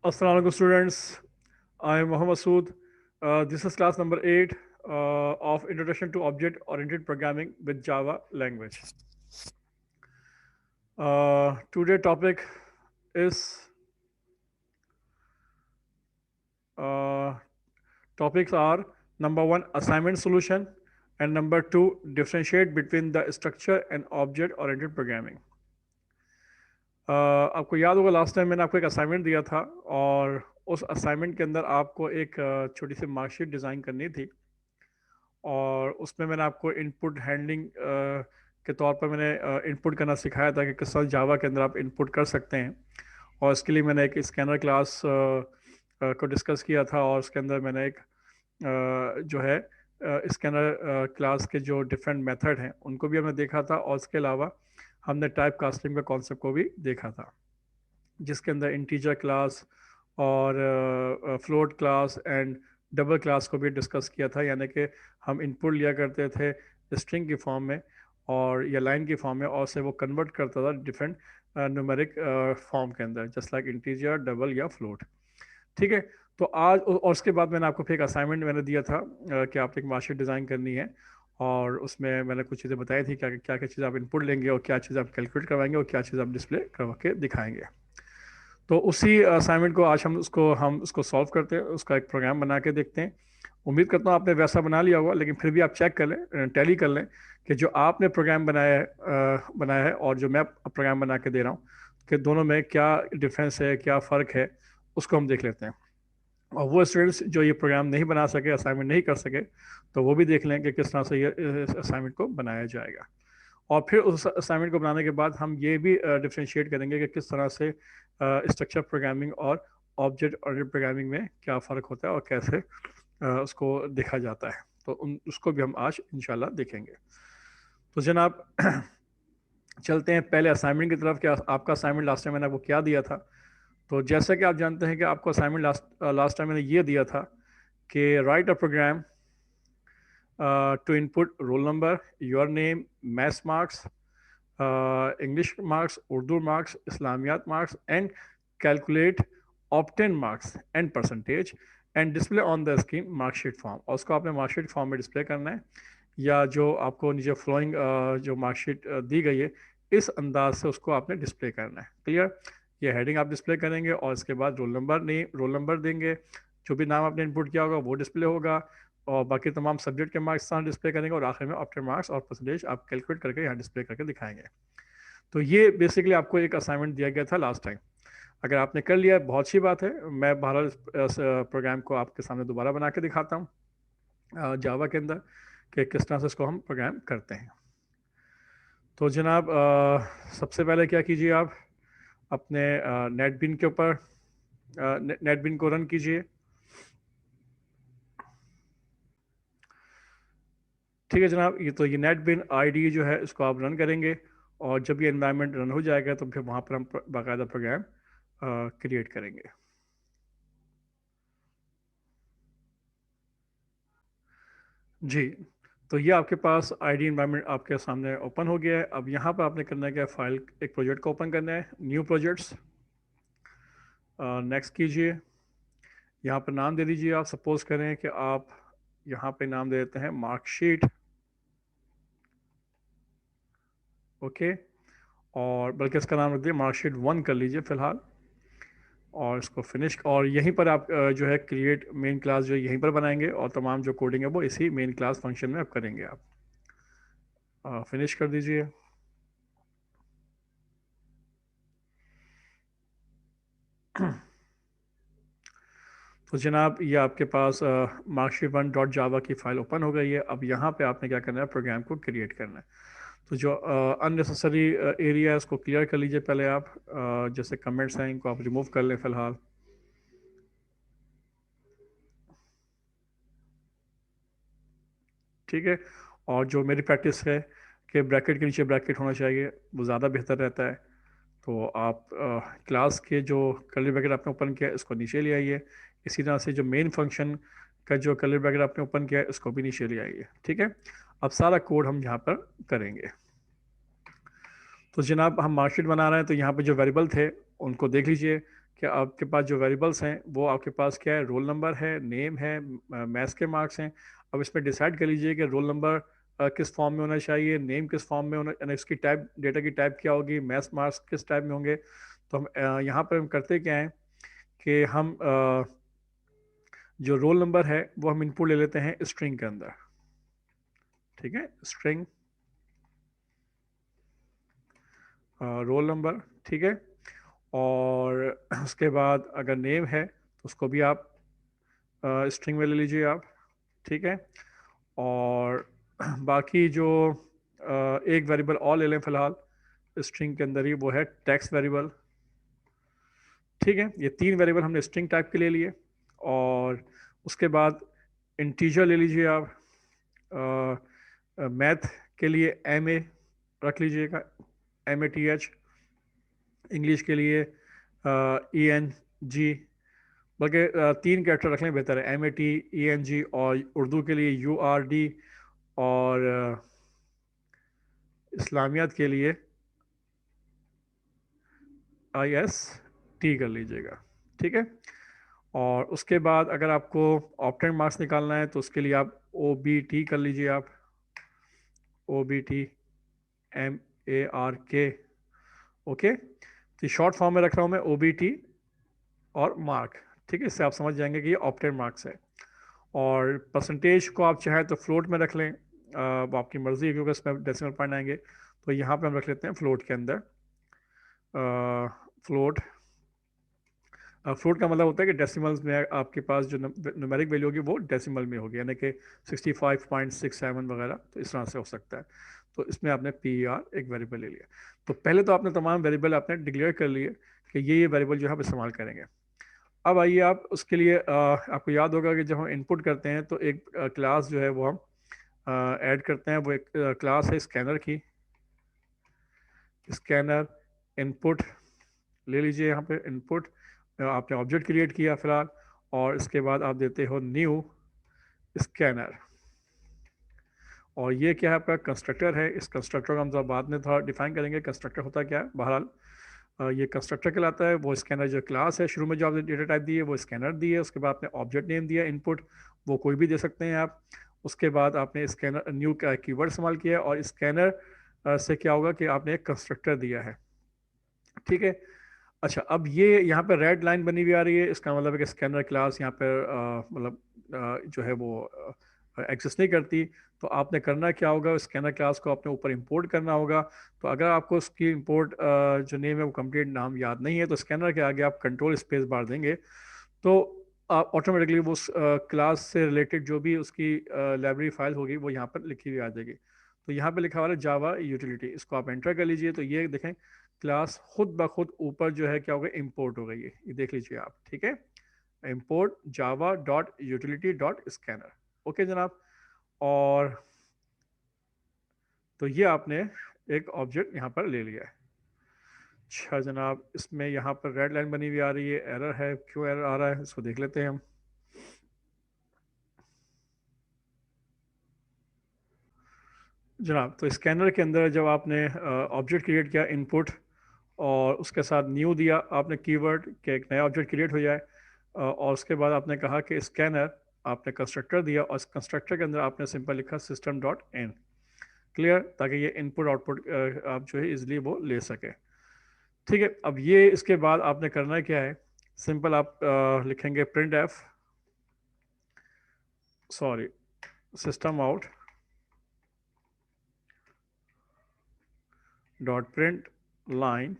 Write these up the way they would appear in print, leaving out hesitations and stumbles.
Assalamu alaikum students. I am Mohammad Sood. This is class number 8 of Introduction to Object-Oriented Programming with Java language. Today topic is topics are number 1 assignment solution and number 2 differentiate between the structure and object-oriented programming. आपको याद होगा last time मैंने आपको एक assignment दिया था और उस असाइनमेंट के अंदर आपको एक छोटी सी मार्कशीट डिज़ाइन करनी थी और उसमें मैंने आपको इनपुट हैंडलिंग के तौर पर मैंने इनपुट करना सिखाया था कि किस तरह जावा के अंदर आप इनपुट कर सकते हैं। और इसके लिए मैंने एक स्कैनर क्लास को डिस्कस किया था और उसके अंदर मैंने एक जो है स्कैनर क्लास के जो डिफरेंट मेथड हैं उनको भी हमने देखा था और इसके अलावा हमने टाइप कास्टिंग के कॉन्सेप्ट को भी देखा था, जिसके अंदर इंटीजर क्लास और float class and double class को भी डिस्कस किया था। यानी कि हम इनपुट लिया करते थे स्ट्रिंग की फॉर्म में और या लाइन की फॉर्म में और से वो कन्वर्ट करता था डिफरेंट न्यूमेरिक फॉर्म के अंदर, जस्ट लाइक इंटीजर, डबल या फ्लोट। ठीक है, तो आज और उसके बाद मैंने आपको फिर एक असाइनमेंट मैंने दिया था कि आपने एक मार्कशीट डिज़ाइन करनी है और उसमें मैंने कुछ चीज़ें बताई थी क्या क्या क्या चीज़ आप इनपुट लेंगे और क्या चीज़ आप कैलकुलेट करवाएंगे और क्या चीज़ आप डिस्प्ले करवा के दिखाएंगे। तो उसी असाइनमेंट को आज हम उसको सॉल्व करते हैं, उसका एक प्रोग्राम बना के देखते हैं। उम्मीद करता हूँ आपने वैसा बना लिया होगा, लेकिन फिर भी आप चेक कर लें, टैली कर लें कि जो आपने प्रोग्राम बनाया है और जो मैं प्रोग्राम बना के दे रहा हूँ कि दोनों में क्या डिफरेंस है, क्या फ़र्क है, उसको हम देख लेते हैं। और वो स्टूडेंट्स जो ये प्रोग्राम नहीं बना सके, असाइनमेंट नहीं कर सके, तो वो भी देख लें कि किस तरह से ये असाइनमेंट को बनाया जाएगा। और फिर उस असाइनमेंट को बनाने के बाद हम ये भी डिफ्रेंशिएट करेंगे कि किस तरह से स्ट्रक्चर प्रोग्रामिंग और ऑब्जेक्ट ओरिएंटेड प्रोग्रामिंग में क्या फ़र्क होता है और कैसे उसको देखा जाता है। तो उसको भी हम आज इंशाल्लाह देखेंगे। तो जनाब चलते हैं पहले असाइनमेंट की तरफ। क्या आपका असाइनमेंट लास्ट टाइम मैंने आपको क्या दिया था? तो जैसा कि आप जानते हैं कि आपको असाइनमेंट लास्ट टाइम मैंने ये दिया था कि write a program to input roll number, your name, maths marks, English marks, Urdu marks, Islamiyat marks and calculate obtain marks and percentage and display on the screen marksheet form. और उसको आपने marksheet form में display करना है या जो आपको नीचे फ्लोइंग जो मार्कशीट दी गई है इस अंदाज से उसको आपने डिस्प्ले करना है। क्लियर? ये हेडिंग आप डिस्प्ले करेंगे और इसके बाद रोल नंबर देंगे, जो भी नाम आपने इनपुट किया होगा वो डिस्प्ले होगा और बाकी तमाम सब्जेक्ट के मार्क्स यहाँ डिस्प्ले करेंगे और आखिर में आफ्टर मार्क्स और परसेंटेज आप कैलकुलेट करके यहाँ डिस्प्ले करके दिखाएंगे। तो ये बेसिकली आपको एक असाइनमेंट दिया गया था लास्ट टाइम। अगर आपने कर लिया बहुत अच्छी बात है। मैं बहरहाल इस प्रोग्राम को आपके सामने दोबारा बना के दिखाता हूँ जावा के अंदर कि किस तरह से इसको हम प्रोग्राम करते हैं। तो जनाब सबसे पहले क्या कीजिए, आप अपने नेटबिन के ऊपर नेटबिन को रन कीजिए। ठीक है जनाब, ये नेटबिन आईडी जो है इसको आप रन करेंगे और जब ये एनवायरनमेंट रन हो जाएगा तो फिर वहाँ पर हम बाकायदा प्रोग्राम क्रिएट करेंगे। जी, तो ये आपके पास आईडी एनवायरनमेंट आपके सामने ओपन हो गया है। अब यहाँ पर आपने करना है क्या, फाइल एक प्रोजेक्ट को ओपन करना है, न्यू प्रोजेक्ट्स, नेक्स्ट कीजिए। यहाँ पर नाम दे दीजिए। आप सपोज करें कि आप यहाँ पे नाम दे देते हैं मार्कशीट, ओके, और बल्कि इसका नाम रख दिए मार्कशीट 1 कर लीजिए फ़िलहाल और इसको फिनिश। और यहीं पर आप जो है क्रिएट मेन क्लास जो यहीं पर बनाएंगे और तमाम जो कोडिंग है वो इसी मेन क्लास फंक्शन में आप करेंगे। आप फिनिश कर दीजिए। तो जनाब ये आपके पास मार्कशीट 1 डॉट जावा की फ़ाइल ओपन हो गई है। अब यहाँ पे आपने क्या करना है, प्रोग्राम को क्रिएट करना है। तो जो अननेसेसरी एरिया है उसको क्लियर कर लीजिए पहले आप। जैसे कमेंट्स हैं इनको आप रिमूव कर लें फ़िलहाल। ठीक है, और जो मेरी प्रैक्टिस है कि ब्रैकेट के नीचे ब्रैकेट होना चाहिए वो ज़्यादा बेहतर रहता है। तो आप क्लास के जो कर्ली ब्रैकेट आपने ओपन किया है इसको नीचे ले आइए। इसी तरह से जो मेन फंक्शन का जो कर्ली ब्रैकेट आपने ओपन किया है इसको भी नीचे ले आइए। ठीक है, अब सारा कोड हम यहाँ पर करेंगे। तो जनाब हम मार्कशीट बना रहे हैं तो यहाँ पे जो वेरिएबल थे उनको देख लीजिए कि आपके पास जो वेरिएबल्स हैं वो आपके पास क्या है, रोल नंबर है, नेम है, मैथ्स के मार्क्स हैं। अब इसमें डिसाइड कर लीजिए कि रोल नंबर किस फॉर्म में होना चाहिए, नेम किस फॉर्म में होना, यानी इसकी टाइप, डेटा की टाइप क्या होगी, मैथ्स मार्क्स किस टाइप में होंगे। तो हम यहाँ पर हम करते क्या हैं कि हम जो रोल नंबर है वो हम इनपुट ले लेते हैं स्ट्रिंग के अंदर। ठीक है, स्ट्रिंग रोल नंबर, ठीक है। और उसके बाद अगर नेम है तो उसको भी आप स्ट्रिंग में ले लीजिए आप, ठीक है। और बाकी जो एक वेरिएबल और ले लें फिलहाल स्ट्रिंग के अंदर ही, वो है टेक्स्ट वेरिएबल। ठीक है, ये तीन वेरिएबल हमने स्ट्रिंग टाइप के ले लिए। और उसके बाद इंटीजर ले लीजिए आप, मैथ के लिए एम ए रख लीजिएगा, MATH। इंग्लिश के लिए ENG, बल्कि तीन कैरेक्टर रख लें बेहतर है, MAT ENG। और उर्दू के लिए URD। और इस्लामियात के लिए IST कर लीजिएगा, ठीक है। और उसके बाद अगर आपको ऑप्टेंड मार्क्स निकालना है तो उसके लिए आप OBT कर लीजिए आप, OBT MARK। ओके, तो शॉर्ट फॉर्म में रख रहा हूँ मैं OBT और मार्क, ठीक है। इससे आप समझ जाएंगे कि ये ऑप्टेड मार्क्स है। और परसेंटेज को आप चाहें तो फ्लोट में रख लें, वो आपकी मर्ज़ी है, क्योंकि इसमें डेसिमल पॉइंट आएंगे। तो यहाँ पे हम रख लेते हैं फ्लोट के अंदर, फ्लोट। फ्लोट का मतलब होता है कि डेसिमल्स में आपके पास जो न्यूमेरिक वैल्यू होगी वो डेसिमल में होगी, यानी कि 65.67 वगैरह, तो इस तरह से हो सकता है। तो इसमें आपने PER एक वेरिएबल ले लिया। तो पहले तो आपने तमाम वेरिएबल आपने डिक्लेयर कर लिए कि ये वेरिएबल जो है आप इस्तेमाल करेंगे। अब आइए आप उसके लिए आपको याद होगा कि जब हम इनपुट करते हैं तो एक क्लास जो है वो हम ऐड करते हैं। वो एक क्लास है स्कैनर की, स्कैनर इनपुट ले लीजिए। यहाँ पे इनपुट आपने ऑब्जेक्ट क्रिएट किया फिलहाल, और इसके बाद आप देते हो न्यू स्कैनर। और ये क्या है, आपका कंस्ट्रक्टर है। इस कंस्ट्रक्टर को हम जब बाद में थोड़ा डिफाइन करेंगे कंस्ट्रक्टर होता क्या है। बहरहाल ये कंस्ट्रक्टर कहलाता है। वो स्कैनर जो क्लास है, शुरू में जो आपने डेटा टाइप दी है वो स्कैनर दी है, उसके बाद आपने ऑब्जेक्ट नेम दिया इनपुट, वो कोई भी दे सकते हैं आप। उसके बाद आपने स्कैनर न्यू का कीवर्ड इस्तेमाल किया, और स्कैनर से क्या होगा कि आपने एक कंस्ट्रक्टर दिया है, ठीक है। अच्छा, अब ये यहाँ पे रेड लाइन बनी हुई आ रही है, इसका मतलब है कि स्कैनर क्लास यहाँ पर मतलब जो है वो एग्जिस्ट नहीं करती। तो आपने करना क्या होगा, स्कैनर क्लास को अपने ऊपर इंपोर्ट करना होगा। तो अगर आपको उसकी इंपोर्ट जो नेम है वो कंप्लीट नाम याद नहीं है, तो स्कैनर के आगे आप कंट्रोल स्पेस बार देंगे, तो आप ऑटोमेटिकली वो क्लास से रिलेटेड जो भी उसकी लाइब्रेरी फाइल होगी वो यहाँ पर लिखी हुई आ जाएगी। तो यहाँ पे लिखा हुआ है जावा यूटिलिटी, इसको आप एंटर कर लीजिए। तो ये देखें क्लास खुद ब खुद ऊपर जो है क्या हो गया, इम्पोर्ट हो गई है, ये देख लीजिए आप, ठीक है। इम्पोर्ट java.utility.scanner, ओके जनाब। और तो ये आपने एक ऑब्जेक्ट यहाँ पर ले लिया है। अच्छा जनाब, इसमें यहाँ पर रेड लाइन बनी हुई आ रही है, एरर है, क्यों एरर आ रहा है इसको देख लेते हैं हम। जनाब, तो स्कैनर के अंदर जब आपने ऑब्जेक्ट क्रिएट किया इनपुट, और उसके साथ न्यू दिया आपने कीवर्ड कि एक नया ऑब्जेक्ट क्रिएट हो जाए, और उसके बाद आपने कहा कि स्कैनर, आपने कंस्ट्रक्टर दिया, और कंस्ट्रक्टर के अंदर आपने सिंपल लिखा system.in, क्लियर, ताकि ये इनपुट आउटपुट आप जो है इजली वो ले सके। ठीक है, अब ये इसके बाद आपने करना क्या है, सिंपल आप लिखेंगे print F, sorry, system out dot print line,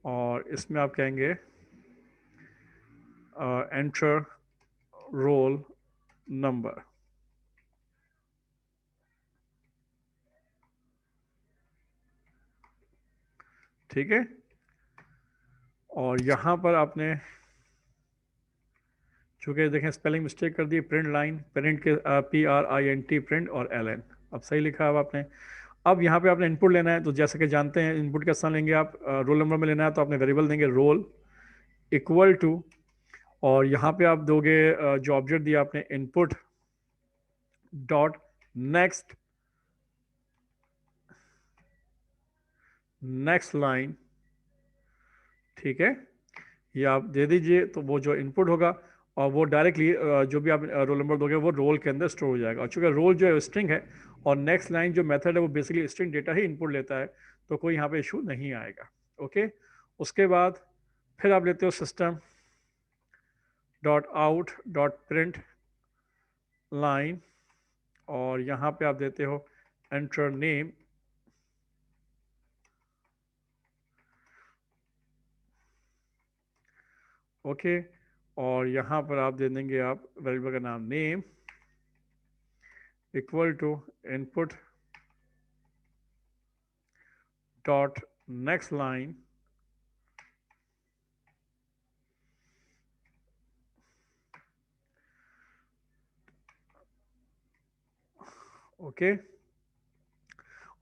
और इसमें आप कहेंगे एंटर रोल नंबर, ठीक है। और यहाँ पर आपने चूंकि देखें स्पेलिंग मिस्टेक कर दी, प्रिंट लाइन, प्रिंट के PRINT प्रिंट, और LN, अब सही लिखा है आपने। अब यहाँ पे आपने इनपुट लेना है, तो जैसे कि जानते हैं इनपुट का स्थान लेंगे आप, रोल नंबर में लेना है तो आपने वेरिएबल देंगे रोल इक्वल टू, और यहाँ पे आप दोगे जो ऑब्जेक्ट दिया आपने input dot next, next line, ठीक है। ये आप दे दीजिए, तो वो जो इनपुट होगा और वो डायरेक्टली जो भी आप रोल नंबर दोगे वो रोल के अंदर स्टोर हो जाएगा। और चूंकि रोल जो है स्ट्रिंग है और नेक्स्ट लाइन जो मेथड है वो बेसिकली स्ट्रिंग डेटा ही इनपुट लेता है, तो कोई यहाँ पे इशू नहीं आएगा। ओके, उसके बाद फिर आप लेते हो system dot out dot print line, और यहाँ पे आप देते हो एंटर नेम। ओके, और यहाँ पर आप दे देंगे आप वेरिएबल का नाम name equal to input dot next line. Okay,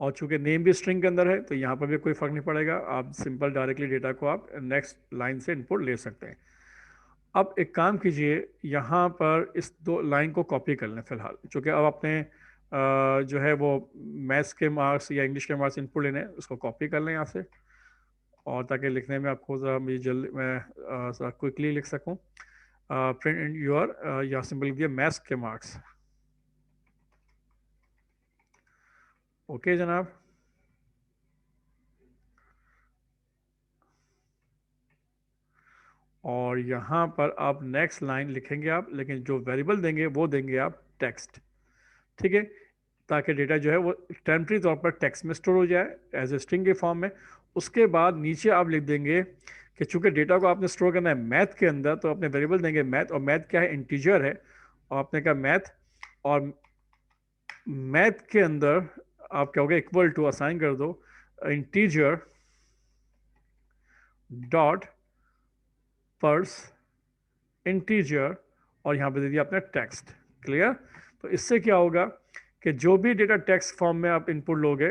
और चूंकि नेम भी स्ट्रिंग के अंदर है तो यहाँ पर भी कोई फर्क नहीं पड़ेगा, आप सिंपल डायरेक्टली डेटा को आप नेक्स्ट लाइन से इनपुट ले सकते हैं। अब एक काम कीजिए, यहाँ पर इस दो लाइन को कॉपी कर लें फिलहाल, चूँकि अब आपने जो है वो मैथ्स के मार्क्स या इंग्लिश के मार्क्स इनपुट लेने हैं, उसको कॉपी कर लें यहाँ से, और ताकि लिखने में आपको ज़रा मुझे जल्दी मैं ज़रा क्विकली लिख सकूँ। प्रिंट इन योर, यहाँ सिंपल लिख दिया मैथ्स के मार्क्स। ओके जनाब, और यहाँ पर आप नेक्स्ट लाइन लिखेंगे आप, लेकिन जो वेरिएबल देंगे वो देंगे आप टेक्स्ट। ठीक है, ताकि डेटा जो है वो टेम्परेरी तौर पर टेक्स्ट में स्टोर हो जाए एज ए स्ट्रिंग के फॉर्म में। उसके बाद नीचे आप लिख देंगे कि चूंकि डेटा को आपने स्टोर करना है मैथ के अंदर, तो अपने वेरिएबल देंगे मैथ, और मैथ क्या है, इंटीजर है, और आपने कहा मैथ, और मैथ के अंदर आप क्या होगा, इक्वल टू असाइन कर दो इंटीजर डॉट पर्स इंटीजर, और यहाँ पे दे दिया आपने टेक्स्ट। क्लियर? तो इससे क्या होगा कि जो भी डेटा टेक्स्ट फॉर्म में आप इनपुट लोगे,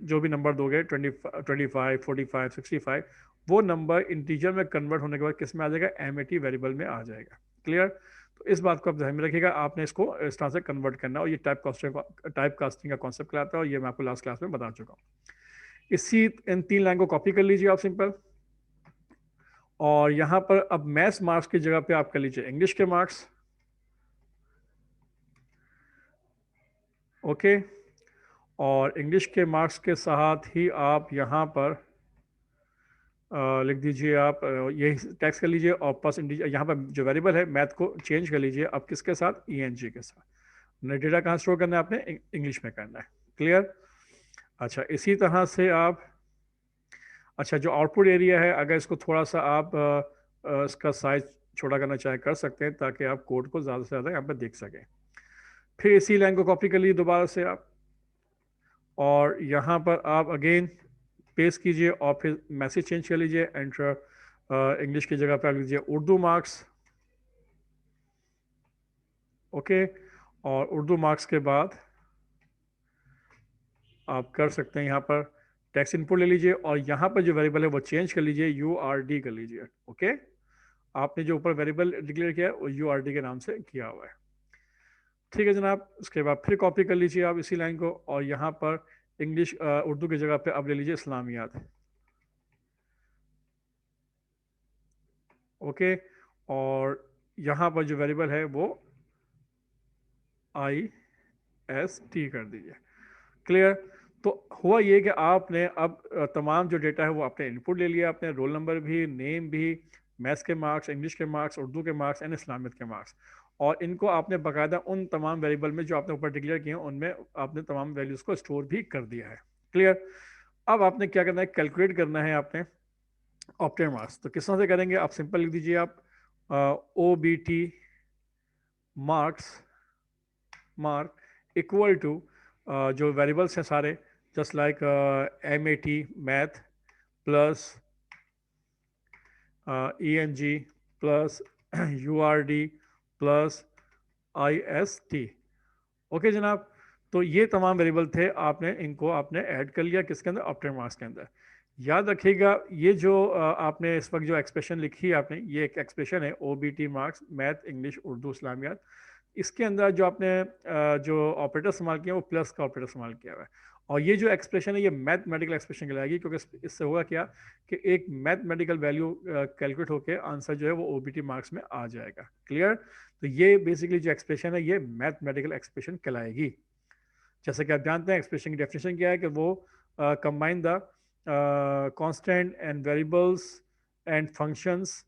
जो भी नंबर दोगे 25, 45, 65, वो नंबर इंटीजर में कन्वर्ट होने के बाद किस में आ जाएगा, एमएटी वेरिएबल में आ जाएगा। क्लियर? तो इस बात को आप ध्यान में रखिएगा, आपने इसको इस तरह से कन्वर्ट करना, और ये टाइप कास्टिंग का कॉन्सेप्ट कहलाता है, और ये मैं आपको लास्ट क्लास में बता चुका हूँ। इसी इन 3 लाइन को कॉपी कर लीजिए आप सिंपल, और यहाँ पर अब मैथ्स मार्क्स की जगह पे आप कर लीजिए इंग्लिश के मार्क्स। ओके, और इंग्लिश के मार्क्स के साथ ही आप यहाँ पर लिख दीजिए आप यही टैक्स कर लीजिए, और प्लस यहाँ पर जो वेरिएबल है मैथ को चेंज कर लीजिए अब किसके साथ, ईएनजी के साथ। डेटा कहाँ स्टोर करना है आपने, इंग्लिश में करना है। क्लियर? अच्छा, इसी तरह से आप, अच्छा जो आउटपुट एरिया है, अगर इसको थोड़ा सा आप इसका साइज छोटा करना चाहे कर सकते हैं, ताकि आप कोड को ज़्यादा से ज़्यादा यहाँ पर देख सकें। फिर इसी लाइन को कॉपी कर लीजिए दोबारा से आप, और यहाँ पर आप अगेन पेस्ट कीजिए, और फिर मैसेज चेंज कर लीजिए, एंटर इंग्लिश की जगह पर आप लीजिए उर्दू मार्क्स। ओके, और उर्दू मार्क्स के बाद आप कर सकते हैं यहाँ पर टेक्स्ट इनपुट ले लीजिए, और यहाँ पर जो वेरिएबल है वो चेंज कर लीजिए, URD कर लीजिए। ओके, आपने जो ऊपर वेरिएबल डिक्लेयर किया है वो URD के नाम से किया हुआ है। ठीक है जनाब, उसके बाद फिर कॉपी कर लीजिए आप इसी लाइन को, और यहाँ पर इंग्लिश उर्दू की जगह पे आप ले लीजिए इस्लामियात। ओके, और यहाँ पर जो वेरिएबल है वो IST कर दीजिए। क्लियर? तो हुआ ये कि आपने अब तमाम जो डेटा है वो आपने इनपुट ले लिया, आपने रोल नंबर भी, नेम भी, मैथ्स के मार्क्स, इंग्लिश के मार्क्स, उर्दू के मार्क्स एंड इस्लामियत के मार्क्स, और इनको आपने बाकायदा उन तमाम वेरिएबल में जो आपने ऊपर डिक्लेयर किए हैं उनमें आपने तमाम वैल्यूज़ को स्टोर भी कर दिया है। क्लियर? अब आपने क्या करना है, कैलकुलेट करना है आपने ऑप्टिमम मार्क्स। तो किस तरह से करेंगे, आप सिंपल लिख दीजिए आप OBT marks mark equal to जो वेरिएबल्स हैं सारे, just like MAT math plus ENG plus URD plus IST। Okay जनाब, तो ये तमाम वेरिएबल थे, आपने इनको आपने ऐड कर लिया किसके अंदर, ऑप्टिमम मार्क्स के अंदर। याद रखिएगा ये जो आपने इस वक्त जो एक्सप्रेशन लिखी है आपने, ये एक एक्सप्रेशन है OBT marks math English Urdu Islamiyat. इसके अंदर जो आपने जो ऑपरेटर इस्तेमाल किया वो प्लस का ऑपरेटर इस्तेमाल किया हुआ है, और ये जो एक्सप्रेशन है ये मैथमेटिकल एक्सप्रेशन कहलाएगी, क्योंकि इससे होगा क्या कि एक मैथमेटिकल वैल्यू कैलकुलेट होकर आंसर जो है वो ओबीटी मार्क्स में आ जाएगा। क्लियर? तो ये बेसिकली जो एक्सप्रेशन है ये मैथमेटिकल एक्सप्रेशन कहलाएगी। जैसे कि आप जानते हैं एक्सप्रेशन की डेफिनेशन क्या है कि वो combine the constant and variables and functions.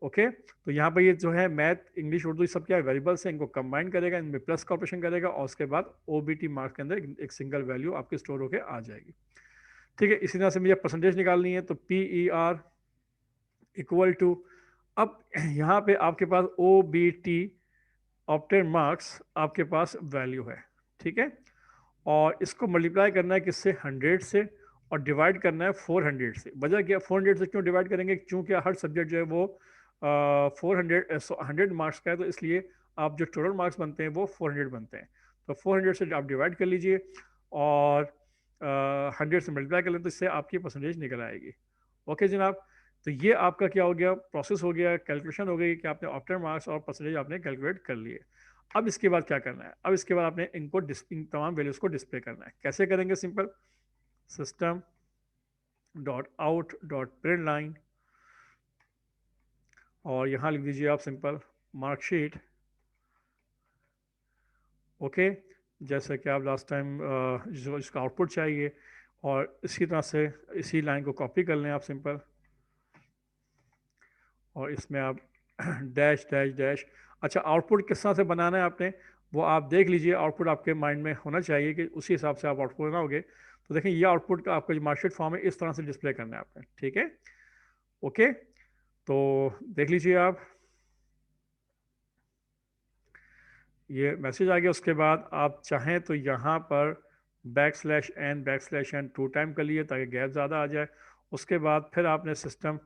Okay, तो यहाँ पर ये जो है मैथ इंग्लिश उर्दू सब क्या है वेरिएबल्स है, इनको कंबाइन करेगा, इनमें प्लस का ऑपरेशन करेगा और उसके बाद ओबीटी मार्क्स के अंदर एक सिंगल वैल्यू आपकी स्टोर होकर आ जाएगी। ठीक है, इसी तरह से मुझे परसेंटेज निकालनी है, तो PER इक्वल टू, अब यहाँ पे आपके पास OBT ऑप्टेन मार्क्स आपके पास वैल्यू है। ठीक है, और इसको मल्टीप्लाई करना है किससे, 100 से, और डिवाइड करना है 400 से। वजह क्या, 400 से क्यों डिवाइड करेंगे, चूंकि हर सब्जेक्ट जो है वो 100 मार्क्स का है, तो इसलिए आप जो टोटल मार्क्स बनते हैं वो 400 बनते हैं। तो 400 से आप डिवाइड कर लीजिए और 100 से मल्टीप्लाई कर लें, तो इससे आपकी परसेंटेज निकल आएगी। ओके जनाब, तो ये आपका क्या हो गया, प्रोसेस हो गया, कैलकुलेशन हो गई कि आपने ऑप्टिमम मार्क्स और परसेंटेज आपने कैलकुलेट कर लिए। अब इसके बाद क्या करना है, अब इसके बाद आपने इनको इन तमाम वैल्यूज को डिस्प्ले करना है। कैसे करेंगे, simple, system dot out dot print line, और यहाँ लिख दीजिए आप सिंपल मार्कशीट। ओके, जैसे कि आप लास्ट टाइम जिसका आउटपुट चाहिए, और इसी तरह से इसी लाइन को कॉपी कर लें आप सिंपल, और इसमें आप डैश डैश डैश। अच्छा, आउटपुट किस तरह से बनाना है आपने, वो आप देख लीजिए, आउटपुट आपके माइंड में होना चाहिए कि उसी हिसाब से आप आउटपुट बनाओगे। तो देखें, ये आउटपुट का आपका जो मार्कशीट फॉर्म है इस तरह से डिस्प्ले करना है आपने। ठीक है, ओके, तो देख लीजिए आप, ये मैसेज आ गया। उसके बाद आप चाहें तो यहाँ पर \n टू टाइम कर लिए ताकि गैप ज़्यादा आ जाए। उसके बाद फिर आपने सिस्टम,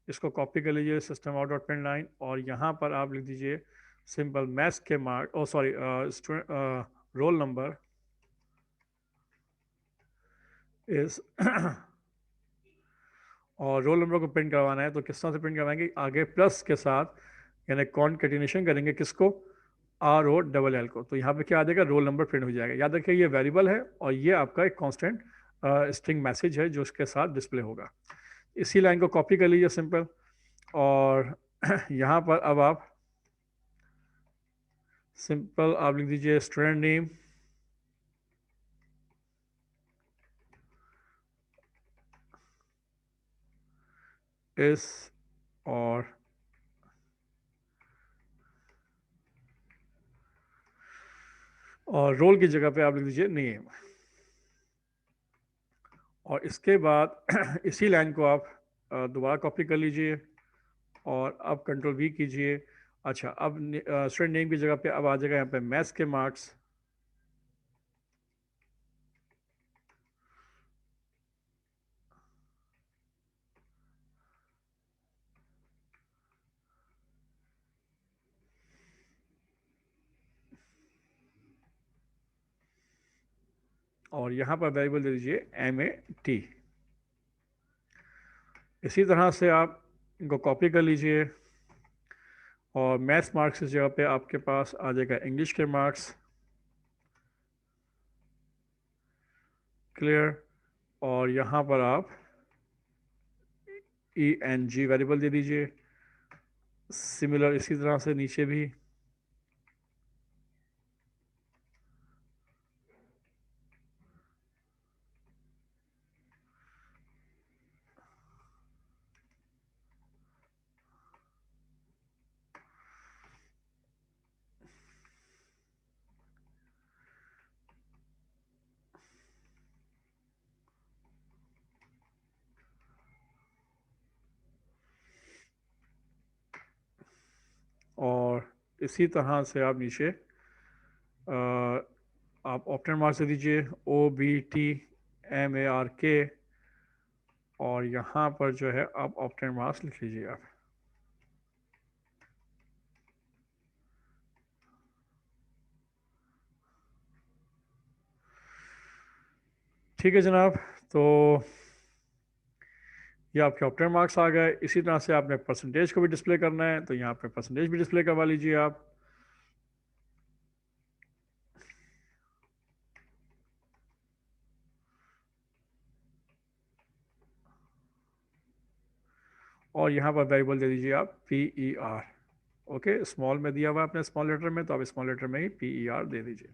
इसको कॉपी कर लीजिए, system out dot print line, और यहाँ पर आप लिख दीजिए सिंपल मैथ्स के मार्क, ओ सॉरी, रोल नंबर इस और रोल नंबर को प्रिंट करवाना है, तो किस तरह से प्रिंट करवाएंगे, आगे प्लस के साथ, यानी कॉन्केटिनेशन करेंगे किसको, ROLL को। तो यहाँ पे क्या आ जाएगा, रोल नंबर प्रिंट हो जाएगा। याद रखिए ये वेरिएबल है और ये आपका एक कांस्टेंट स्ट्रिंग मैसेज है जो इसके साथ डिस्प्ले होगा। इसी लाइन को कॉपी कर लीजिए सिंपल, और यहाँ पर अब आप सिंपल आप लिख दीजिए स्टूडेंट नेम इस, और रोल की जगह पे आप लिख दीजिए नेम। और इसके बाद इसी लाइन को आप दोबारा कॉपी कर लीजिए, और अब कंट्रोल V कीजिए। अच्छा, अब स्टूडेंट नेम की जगह पे अब आ जाएगा यहाँ पे मैथ्स के मार्क्स, और यहाँ पर वेरिएबल दे दीजिए MAT। इसी तरह से आप इनको कॉपी कर लीजिए, और मैथ्स मार्क्स की जगह पे आपके पास आ जाएगा इंग्लिश के मार्क्स। क्लियर? और यहाँ पर आप ENG वेरिएबल दे दीजिए। सिमिलर इसी तरह से नीचे भी, और इसी तरह से आप नीचे आप ऑप्टेन मार्क्स दे दीजिए OBTMARK, और यहाँ पर जो है आप ऑप्टेन मार्क्स लिख लीजिए आप। ठीक है जनाब, तो ये आपके ऑप्टेन मार्क्स आ गए। इसी तरह से आपने परसेंटेज को भी डिस्प्ले करना है, तो यहाँ पे परसेंटेज भी डिस्प्ले करवा लीजिए आप। और यहाँ पर वेरिएबल दे दीजिए आप PER। ओके, स्मॉल में दिया हुआ है अपने स्मॉल लेटर में, तो आप स्मॉल लेटर में ही PER दे दीजिए।